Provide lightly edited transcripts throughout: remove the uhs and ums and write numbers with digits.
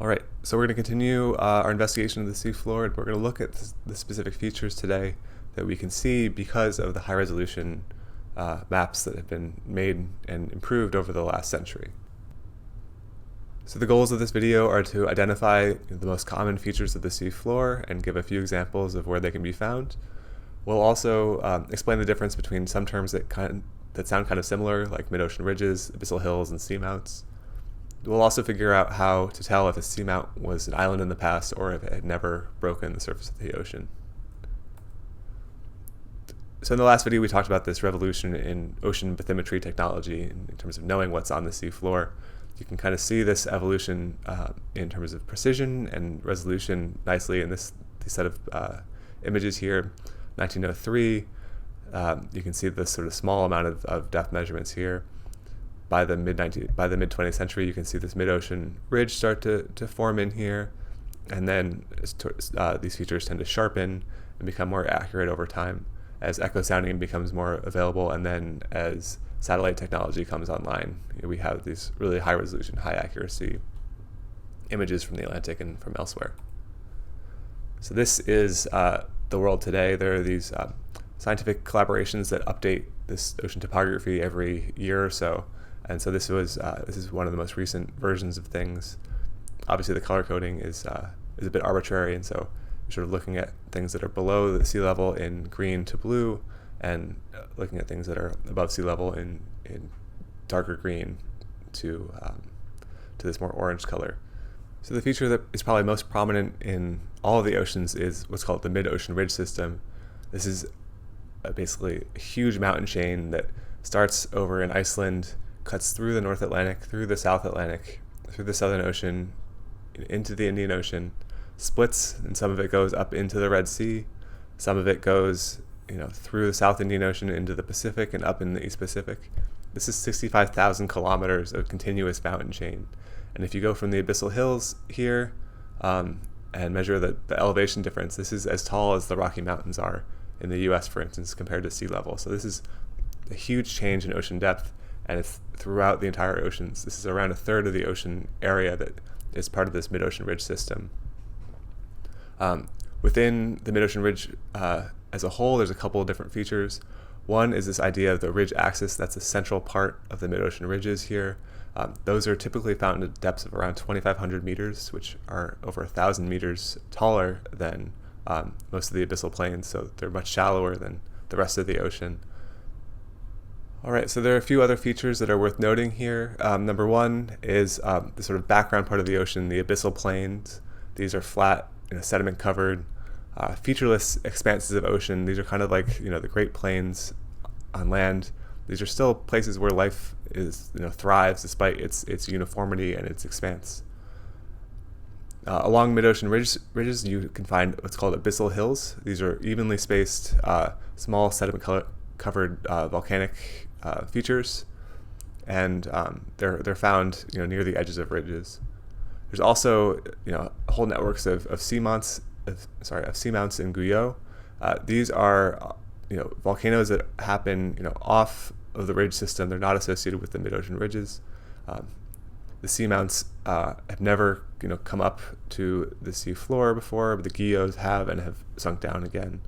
All right, so we're going to continue our investigation of the seafloor, and we're going to look at the specific features today that we can see because of the high-resolution maps that have been made and improved over the last century. So the goals of this video are to identify the most common features of the seafloor and give a few examples of where they can be found. We'll also explain the difference between some terms that sound kind of similar, like mid-ocean ridges, abyssal hills, and seamounts. We'll also figure out how to tell if a seamount was an island in the past or if it had never broken the surface of the ocean. So in the last video, we talked about this revolution in ocean bathymetry technology in terms of knowing what's on the seafloor. You can kind of see this evolution in terms of precision and resolution nicely in this set of images here. 1903, you can see this sort of small amount of depth measurements here. By the mid-20th century, you can see this mid-ocean ridge start to form in here, and then these features tend to sharpen and become more accurate over time as echo sounding becomes more available, and then as satellite technology comes online. We have these really high-resolution, high-accuracy images from the Atlantic and from elsewhere. So this is the world today. There are these scientific collaborations that update this ocean topography every year or so. And so this is one of the most recent versions of things. Obviously, the color coding is a bit arbitrary, and so you're sort of looking at things that are below the sea level in green to blue, and looking at things that are above sea level in darker green to this more orange color. So the feature that is probably most prominent in all of the oceans is what's called the mid-ocean ridge system. This is basically a huge mountain chain that starts over in Iceland, cuts through the North Atlantic, through the South Atlantic, through the Southern Ocean, into the Indian Ocean, splits, and some of it goes up into the Red Sea. Some of it goes, through the South Indian Ocean into the Pacific and up in the East Pacific. This is 65,000 kilometers of continuous mountain chain. And if you go from the Abyssal Hills here and measure the elevation difference, this is as tall as the Rocky Mountains are in the US, for instance, compared to sea level. So this is a huge change in ocean depth, and it's throughout the entire oceans. This is around a third of the ocean area that is part of this mid-ocean ridge system. Within the mid-ocean ridge as a whole, there's a couple of different features. One is this idea of the ridge axis. That's a central part of the mid-ocean ridges here. Those are typically found at depths of around 2,500 meters, which are over 1,000 meters taller than most of the abyssal plains, so they're much shallower than the rest of the ocean. All right, so there are a few other features that are worth noting here. Number one is the sort of background part of the ocean, the abyssal plains. These are flat, sediment-covered, featureless expanses of ocean. These are kind of like the Great Plains on land. These are still places where life is thrives despite its uniformity and its expanse. Along mid-ocean ridges, you can find what's called abyssal hills. These are evenly spaced, small sediment-covered volcanic features, and they're found near the edges of ridges. There's also whole networks of seamounts in guyots. These are volcanoes that happen off of the ridge system. They're not associated with the mid-ocean ridges. The seamounts have never come up to the seafloor before, but the guyots have and have sunk down again.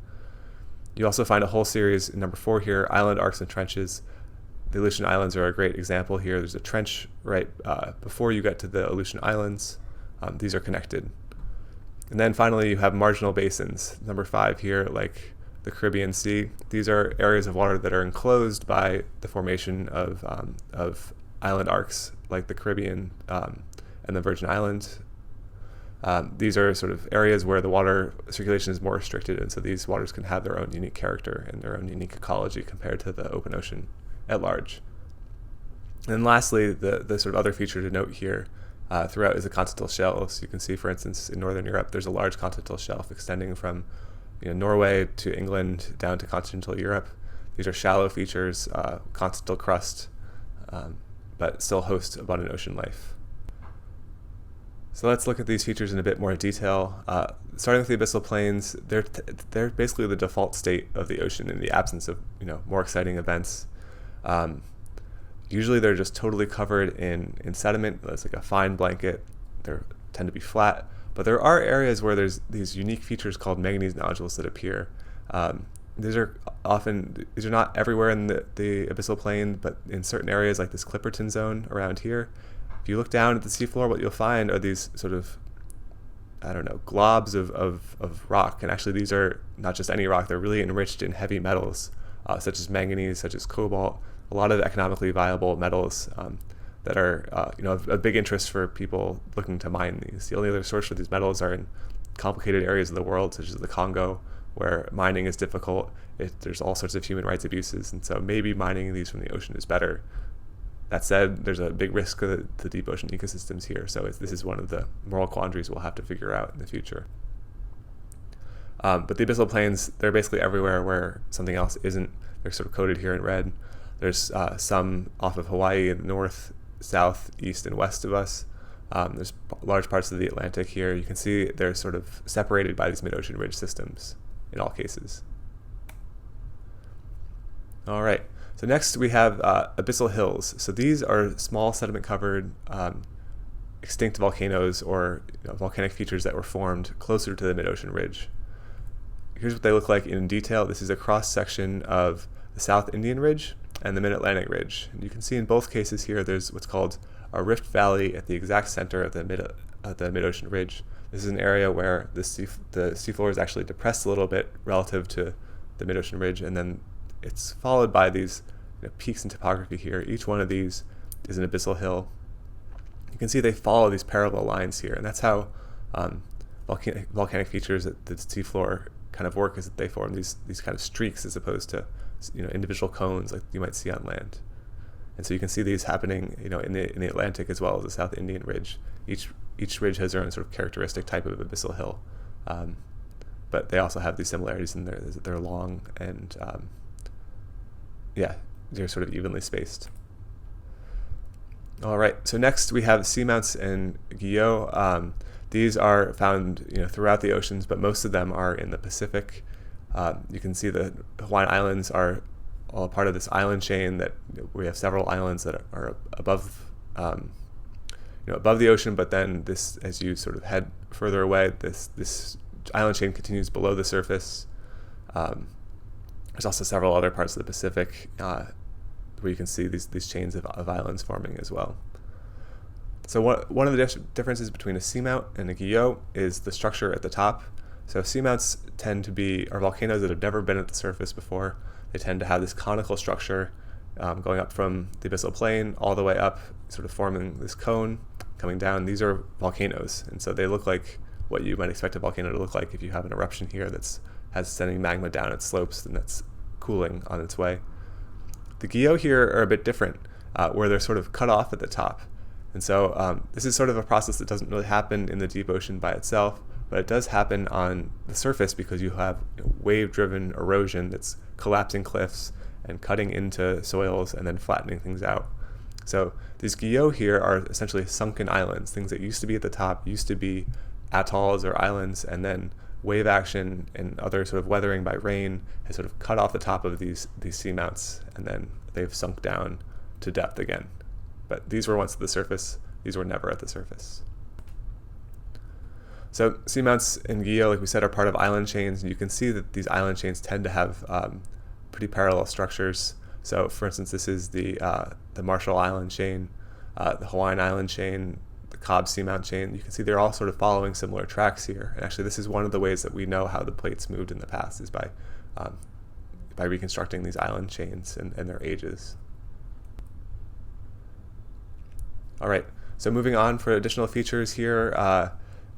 You also find a whole series, number 4 here, island arcs and trenches. The Aleutian Islands are a great example here. There's a trench right before you get to the Aleutian Islands. These are connected. And then finally, you have marginal basins. Number 5 here, like the Caribbean Sea. These are areas of water that are enclosed by the formation of island arcs, like the Caribbean and the Virgin Islands. These are sort of areas where the water circulation is more restricted, and so these waters can have their own unique character and their own unique ecology compared to the open ocean at large. And then lastly, the sort of other feature to note here throughout is the continental shelves. You can see, for instance, in Northern Europe, there's a large continental shelf extending from Norway to England down to continental Europe. These are shallow features, continental crust, but still host abundant ocean life. So let's look at these features in a bit more detail. Starting with the abyssal plains, they're basically the default state of the ocean in the absence of more exciting events. Usually they're just totally covered in sediment. It's like a fine blanket. They're tend to be flat. But there are areas where there's these unique features called manganese nodules that appear. These are not everywhere in the abyssal plain, but in certain areas like this Clipperton zone around here. If you look down at the seafloor, what you'll find are these sort of, globs of rock. And actually these are not just any rock, they're really enriched in heavy metals, such as manganese, such as cobalt, a lot of economically viable metals that are of big interest for people looking to mine these. The only other source for these metals are in complicated areas of the world, such as the Congo, where mining is difficult. There's all sorts of human rights abuses, and so maybe mining these from the ocean is better. That said, there's a big risk to the deep ocean ecosystems here, so this is one of the moral quandaries we'll have to figure out in the future. But the abyssal plains, they're basically everywhere where something else isn't. They're sort of coded here in red. There's some off of Hawaii in the north, south, east, and west of us. There's large parts of the Atlantic here. You can see they're sort of separated by these mid-ocean ridge systems in all cases. All right, so next we have abyssal hills. So these are small sediment-covered extinct volcanoes or volcanic features that were formed closer to the mid-ocean ridge. Here's what they look like in detail. This is a cross-section of the South Indian Ridge and the Mid-Atlantic Ridge. And you can see in both cases here there's what's called a rift valley at the exact center of the mid-ocean ridge. This is an area where the seafloor is actually depressed a little bit relative to the mid-ocean ridge, and then it's followed by these peaks in topography here. Each one of these is an abyssal hill. You can see they follow these parallel lines here, and that's how volcanic features at the seafloor kind of work, is that they form these kind of streaks as opposed to individual cones like you might see on land. And so you can see these happening in the Atlantic as well as the South Indian Ridge. Each ridge has their own sort of characteristic type of abyssal hill, but they also have these similarities in there. They're long and they're sort of evenly spaced. All right, so next we have seamounts and guyots. These are found throughout the oceans, but most of them are in the Pacific. You can see the Hawaiian Islands are all part of this island chain that we have several islands that are above above the ocean, but then this, as you sort of head further away, this island chain continues below the surface. There's also several other parts of the Pacific where you can see these chains of islands forming as well. So one of the differences between a seamount and a guyot is the structure at the top. So seamounts are volcanoes that have never been at the surface before. They tend to have this conical structure going up from the abyssal plain all the way up, sort of forming this cone coming down. These are volcanoes, and so they look like what you might expect a volcano to look like if you have an eruption here has sending magma down its slopes and that's cooling on its way. The guyots here are a bit different, where they're sort of cut off at the top. And so this is sort of a process that doesn't really happen in the deep ocean by itself, but it does happen on the surface because you have wave-driven erosion that's collapsing cliffs and cutting into soils and then flattening things out. So these guyots here are essentially sunken islands, things that used to be at the top, used to be atolls or islands, and then wave action and other sort of weathering by rain has sort of cut off the top of these seamounts, and then they've sunk down to depth again. But these were once at the surface, these were never at the surface. So seamounts and guyots, like we said, are part of island chains, and you can see that these island chains tend to have pretty parallel structures. So for instance, this is the Marshall Island chain, the Hawaiian Island chain, the Cobb Seamount chain. You can see they're all sort of following similar tracks here. And actually this is one of the ways that we know how the plates moved in the past, is by reconstructing these island chains and their ages. All right, so moving on for additional features here.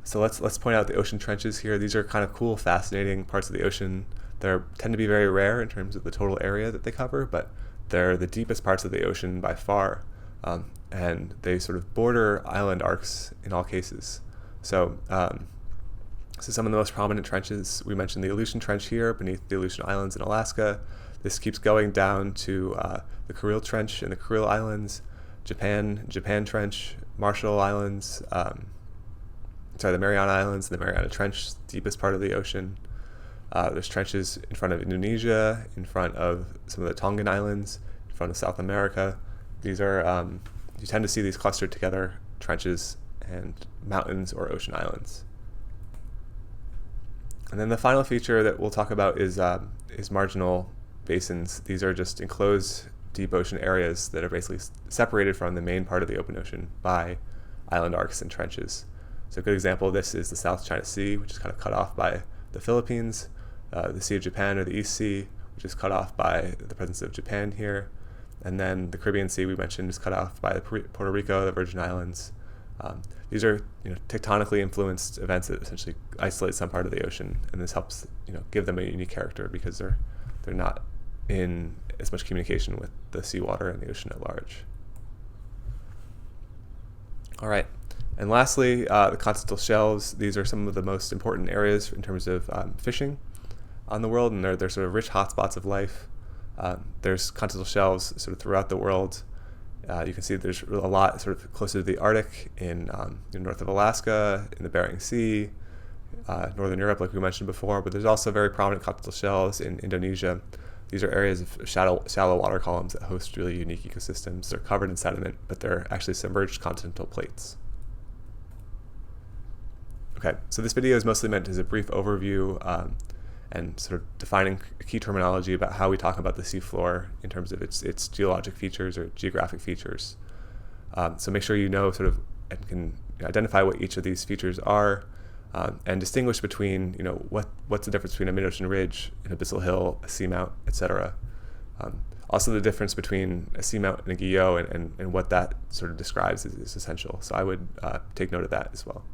So let's point out the ocean trenches here. These are kind of cool, fascinating parts of the ocean. They tend to be very rare in terms of the total area that they cover, but they're the deepest parts of the ocean by far, and they sort of border island arcs in all cases. So some of the most prominent trenches, we mentioned the Aleutian Trench here beneath the Aleutian Islands in Alaska. This keeps going down to the Kuriles Trench in the Kuriles Islands, Japan Trench, Marshall Islands, the Mariana Islands, the Mariana Trench, deepest part of the ocean. There's trenches in front of Indonesia, in front of some of the Tongan Islands, in front of South America. These are, you tend to see these clustered together trenches, and mountains or ocean islands. And then the final feature that we'll talk about is marginal basins. These are just enclosed deep ocean areas that are basically separated from the main part of the open ocean by island arcs and trenches. So a good example of this is the South China Sea, which is kind of cut off by the Philippines, the Sea of Japan or the East Sea, which is cut off by the presence of Japan here, and then the Caribbean Sea we mentioned is cut off by Puerto Rico, the Virgin Islands. These are tectonically influenced events that essentially isolate some part of the ocean, and this helps give them a unique character because they're not in as much communication with the seawater and the ocean at large. All right, and lastly, the continental shelves. These are some of the most important areas in terms of fishing on the world, and they're sort of rich hotspots of life. There's continental shelves sort of throughout the world. You can see there's a lot sort of closer to the Arctic in north of Alaska, in the Bering Sea, Northern Europe, like we mentioned before, but there's also very prominent continental shelves in Indonesia. These are areas of shallow water columns that host really unique ecosystems. They're covered in sediment, but they're actually submerged continental plates. Okay, so this video is mostly meant as a brief overview and sort of defining key terminology about how we talk about the seafloor in terms of its geologic features or geographic features. So make sure you know sort of and can identify what each of these features are and distinguish between what's the difference between a mid-ocean ridge, an abyssal hill, a seamount, etc. Also the difference between a seamount and a guyot and what that sort of describes is essential. So I would take note of that as well.